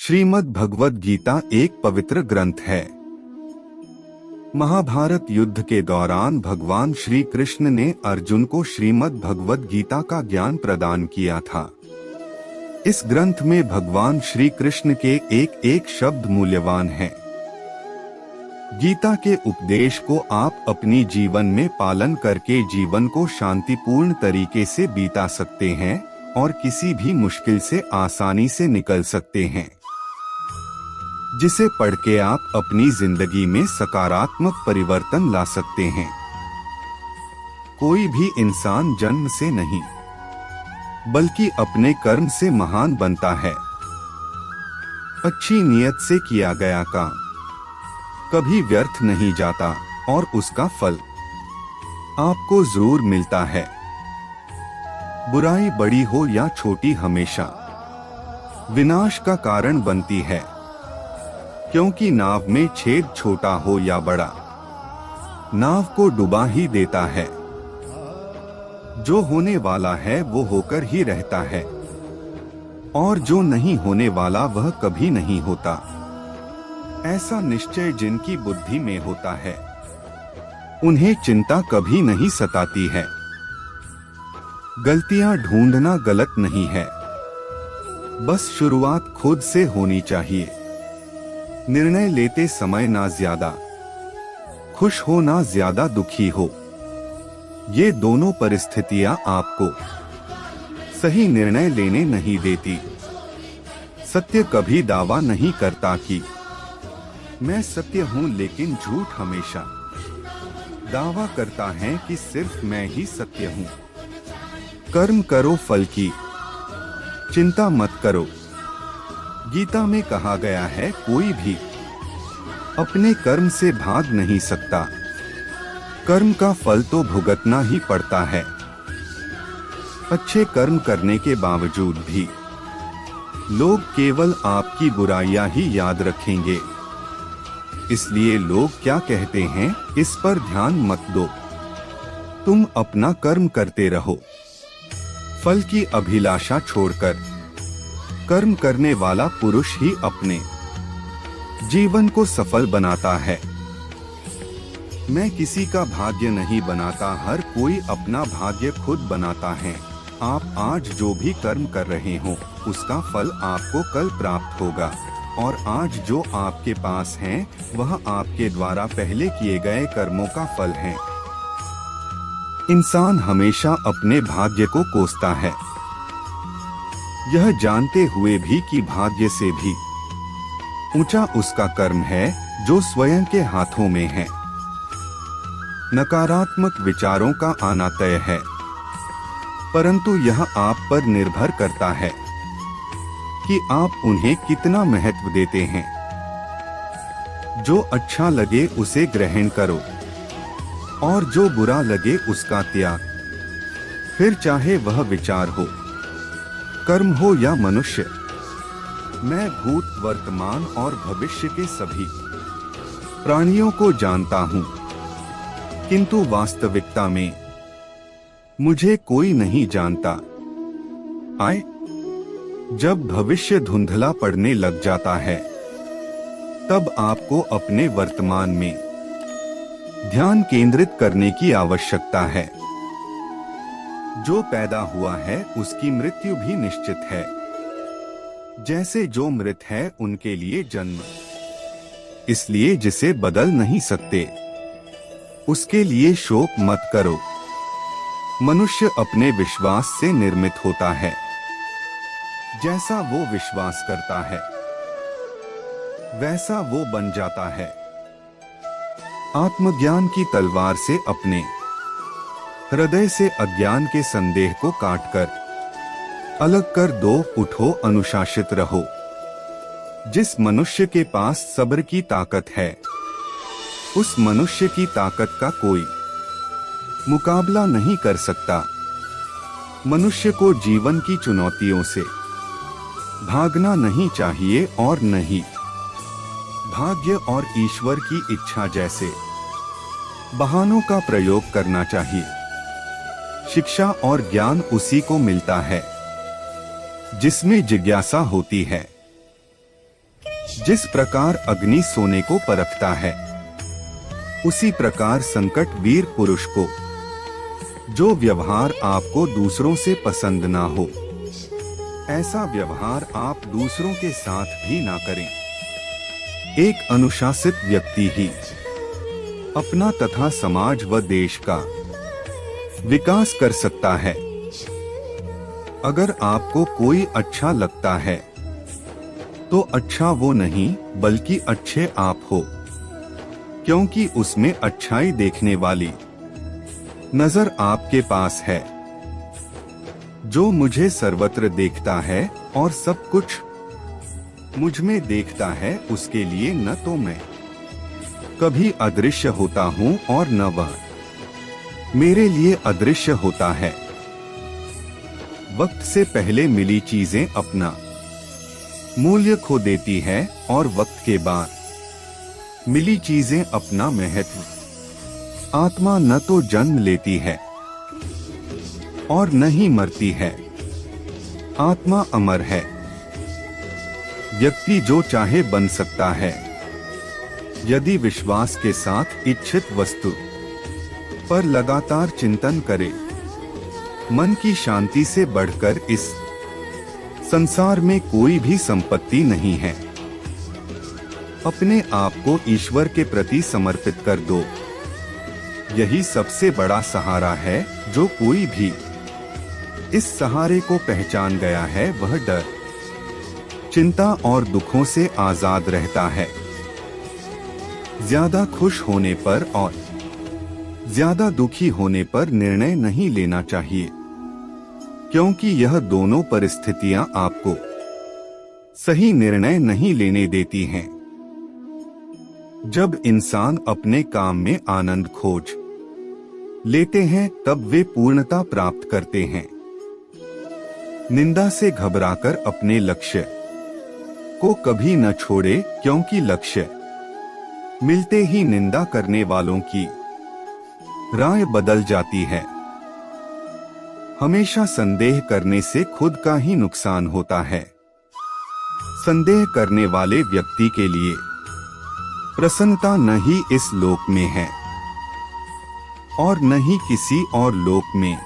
श्रीमद् भगवद गीता एक पवित्र ग्रंथ है। महाभारत युद्ध के दौरान भगवान श्री कृष्ण ने अर्जुन को श्रीमद् भगवद गीता का ज्ञान प्रदान किया था। इस ग्रंथ में भगवान श्री कृष्ण के एक एक शब्द मूल्यवान है। गीता के उपदेश को आप अपनी जीवन में पालन करके जीवन को शांतिपूर्ण तरीके से बिता सकते हैं और किसी भी मुश्किल से आसानी से निकल सकते हैं, जिसे पढ़ के आप अपनी जिंदगी में सकारात्मक परिवर्तन ला सकते हैं। कोई भी इंसान जन्म से नहीं बल्कि अपने कर्म से महान बनता है। अच्छी नियत से किया गया काम कभी व्यर्थ नहीं जाता और उसका फल आपको जरूर मिलता है। बुराई बड़ी हो या छोटी हमेशा विनाश का कारण बनती है, क्योंकि नाव में छेद छोटा हो या बड़ा नाव को डुबा ही देता है। जो होने वाला है वो होकर ही रहता है और जो नहीं होने वाला वह कभी नहीं होता। ऐसा निश्चय जिनकी बुद्धि में होता है उन्हें चिंता कभी नहीं सताती है। गलतियां ढूंढना गलत नहीं है, बस शुरुआत खुद से होनी चाहिए। निर्णय लेते समय ना ज्यादा खुश हो ना ज्यादा दुखी हो, ये दोनों परिस्थितियां आपको सही निर्णय लेने नहीं देती। सत्य कभी दावा नहीं करता कि मैं सत्य हूं, लेकिन झूठ हमेशा दावा करता है कि सिर्फ मैं ही सत्य हूं। कर्म करो, फल की चिंता मत करो। गीता में कहा गया है, कोई भी अपने कर्म से भाग नहीं सकता। कर्म का फल तो भुगतना ही पड़ता है। अच्छे कर्म करने के बावजूद भी लोग केवल आपकी बुराइयां ही याद रखेंगे। इसलिए लोग क्या कहते हैं, इस पर ध्यान मत दो, तुम अपना कर्म करते रहो। फल की अभिलाषा छोड़कर कर्म करने वाला पुरुष ही अपने जीवन को सफल बनाता है। मैं किसी का भाग्य नहीं बनाता, हर कोई अपना भाग्य खुद बनाता है। आप आज जो भी कर्म कर रहे हो उसका फल आपको कल प्राप्त होगा, और आज जो आपके पास है वह आपके द्वारा पहले किए गए कर्मों का फल है। इंसान हमेशा अपने भाग्य को कोसता है, यह जानते हुए भी कि भाग्य से भी ऊंचा उसका कर्म है जो स्वयं के हाथों में है। नकारात्मक विचारों का आना तय है, परंतु यह आप पर निर्भर करता है कि आप उन्हें कितना महत्व देते हैं। जो अच्छा लगे उसे ग्रहण करो और जो बुरा लगे उसका त्याग। फिर चाहे वह विचार हो, कर्म हो या मनुष्य। मैं भूत, वर्तमान और भविष्य के सभी प्राणियों को जानता हूं, किंतु वास्तविकता में मुझे कोई नहीं जानता। आए जब भविष्य धुंधला पड़ने लग जाता है तब आपको अपने वर्तमान में ध्यान केंद्रित करने की आवश्यकता है। जो पैदा हुआ है उसकी मृत्यु भी निश्चित है। जैसे जो मृत है उनके लिए जन्म, इसलिए जिसे बदल नहीं सकते उसके लिए शोक मत करो। मनुष्य अपने विश्वास से निर्मित होता है। जैसा वो विश्वास करता है वैसा वो बन जाता है। आत्मज्ञान की तलवार से अपने हृदय से अज्ञान के संदेह को काटकर अलग कर दो। उठो, अनुशासित रहो। जिस मनुष्य के पास सब्र की ताकत है उस मनुष्य की ताकत का कोई मुकाबला नहीं कर सकता। मनुष्य को जीवन की चुनौतियों से भागना नहीं चाहिए और नहीं भाग्य और ईश्वर की इच्छा जैसे बहानों का प्रयोग करना चाहिए। शिक्षा और ज्ञान उसी को मिलता है जिसमें जिज्ञासा होती है। जिस प्रकार अग्नि सोने को परखता है, उसी प्रकार संकट वीर पुरुष को। जो व्यवहार आपको दूसरों से पसंद ना हो, ऐसा व्यवहार आप दूसरों के साथ भी ना करें। एक अनुशासित व्यक्ति ही अपना तथा समाज व देश का विकास कर सकता है। अगर आपको कोई अच्छा लगता है तो अच्छा वो नहीं बल्कि अच्छे आप हो, क्योंकि उसमें अच्छाई देखने वाली नजर आपके पास है। जो मुझे सर्वत्र देखता है और सब कुछ मुझ में देखता है, उसके लिए न तो मैं कभी अदृश्य होता हूँ और न वह मेरे लिए अदृश्य होता है। वक्त से पहले मिली चीजें अपना मूल्य खो देती है और वक्त के बाद मिली चीजें अपना महत्व। आत्मा न तो जन्म लेती है और न ही मरती है, आत्मा अमर है। व्यक्ति जो चाहे बन सकता है, यदि विश्वास के साथ इच्छित वस्तु पर लगातार चिंतन करे। मन की शांति से बढ़कर इस संसार में कोई भी संपत्ति नहीं है। अपने आप को ईश्वर के प्रति समर्पित कर दो। यही सबसे बड़ा सहारा है। जो कोई भी इस सहारे को पहचान गया है, वह डर, चिंता और दुखों से आजाद रहता है। ज्यादा खुश होने पर और ज्यादा दुखी होने पर निर्णय नहीं लेना चाहिए, क्योंकि यह दोनों परिस्थितियां आपको सही निर्णय नहीं लेने देती हैं। जब इंसान अपने काम में आनंद खोज लेते हैं, तब वे पूर्णता प्राप्त करते हैं। निंदा से घबराकर अपने लक्ष्य को कभी न छोड़े, क्योंकि लक्ष्य मिलते ही निंदा करने वालों की राय बदल जाती है। हमेशा संदेह करने से खुद का ही नुकसान होता है। संदेह करने वाले व्यक्ति के लिए प्रसन्नता न ही इस लोक में है और न ही किसी और लोक में।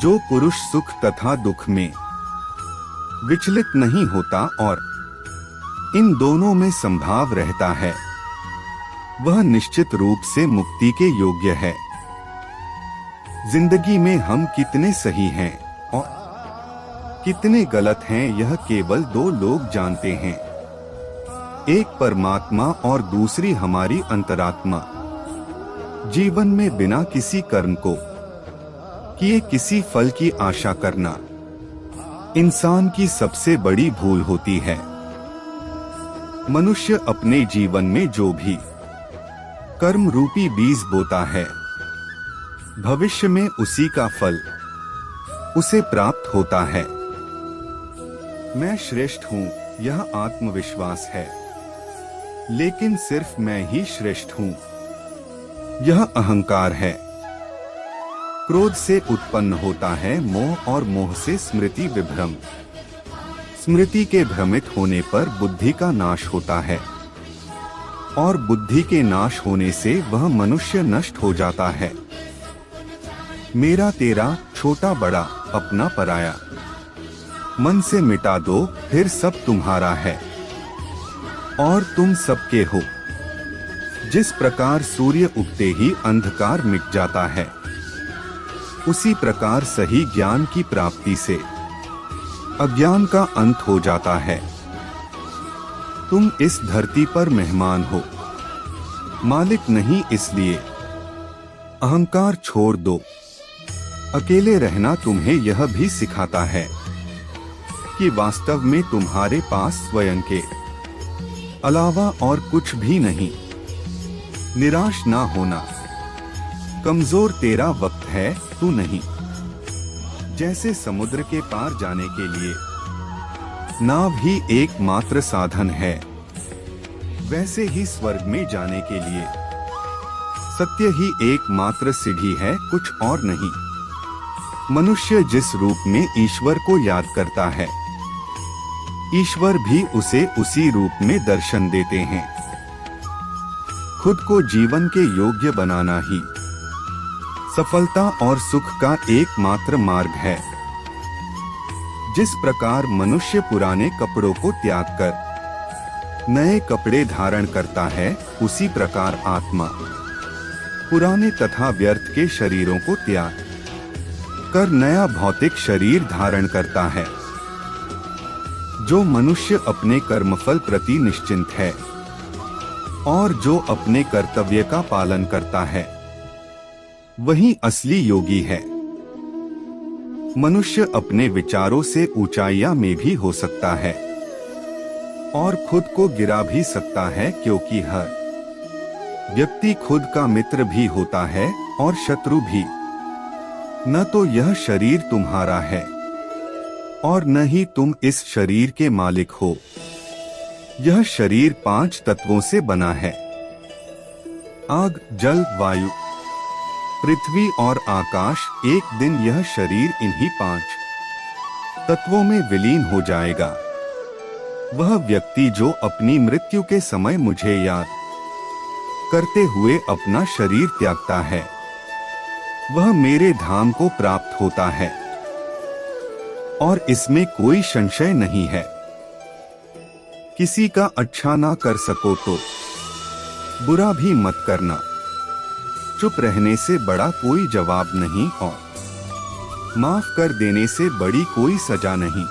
जो पुरुष सुख तथा दुख में विचलित नहीं होता और इन दोनों में संभाव रहता है, वह निश्चित रूप से मुक्ति के योग्य है। जिंदगी में हम कितने सही हैं और कितने गलत हैं, यह केवल दो लोग जानते हैं। एक परमात्मा और दूसरी हमारी अंतरात्मा। जीवन में बिना किसी कर्म को किए किसी फल की आशा करना इंसान की सबसे बड़ी भूल होती है। मनुष्य अपने जीवन में जो भी कर्म रूपी बीज बोता है, भविष्य में उसी का फल उसे प्राप्त होता है। मैं श्रेष्ठ हूँ, यह आत्मविश्वास है, लेकिन सिर्फ मैं ही श्रेष्ठ हूँ, यह अहंकार है। क्रोध से उत्पन्न होता है मोह और मोह से स्मृति विभ्रम। स्मृति के भ्रमित होने पर बुद्धि का नाश होता है और बुद्धि के नाश होने से वह मनुष्य नष्ट हो जाता है। मेरा तेरा, छोटा बड़ा, अपना पराया, मन से मिटा दो, फिर सब तुम्हारा है और तुम सबके हो। जिस प्रकार सूर्य उगते ही अंधकार मिट जाता है, उसी प्रकार सही ज्ञान की प्राप्ति से अज्ञान का अंत हो जाता है। तुम इस धरती पर मेहमान हो, मालिक नहीं, इसलिए अहंकार छोड़ दो। अकेले रहना तुम्हें यह भी सिखाता है कि वास्तव में तुम्हारे पास स्वयं के अलावा और कुछ भी नहीं। निराश ना होना। कमजोर तेरा वक्त है, तू नहीं। जैसे समुद्र के पार जाने के लिए नाव ही एकमात्र साधन है, वैसे ही स्वर्ग में जाने के लिए सत्य ही एकमात्र सीढ़ी है, कुछ और नहीं। मनुष्य जिस रूप में ईश्वर को याद करता है, ईश्वर भी उसे उसी रूप में दर्शन देते हैं। खुद को जीवन के योग्य बनाना ही सफलता और सुख का एकमात्र मार्ग है। जिस प्रकार मनुष्य पुराने कपड़ों को त्याग कर नए कपड़े धारण करता है, उसी प्रकार आत्मा पुराने तथा व्यर्थ के शरीरों को त्याग कर नया भौतिक शरीर धारण करता है। जो मनुष्य अपने कर्मफल प्रति निश्चिंत है और जो अपने कर्तव्य का पालन करता है, वही असली योगी है। मनुष्य अपने विचारों से ऊंचाइयां में भी हो सकता है और खुद को गिरा भी सकता है, क्योंकि हर व्यक्ति खुद का मित्र भी होता है और शत्रु भी। न तो यह शरीर तुम्हारा है और न ही तुम इस शरीर के मालिक हो। यह शरीर 5 तत्वों से बना है: आग, जल, वायु, पृथ्वी और आकाश। एक दिन यह शरीर इन्हीं 5 तत्वों में विलीन हो जाएगा। वह व्यक्ति जो अपनी मृत्यु के समय मुझे याद करते हुए अपना शरीर त्यागता है, वह मेरे धाम को प्राप्त होता है और इसमें कोई संशय नहीं है। किसी का अच्छा ना कर सको तो बुरा भी मत करना। चुप रहने से बड़ा कोई जवाब नहीं और माफ कर देने से बड़ी कोई सजा नहीं।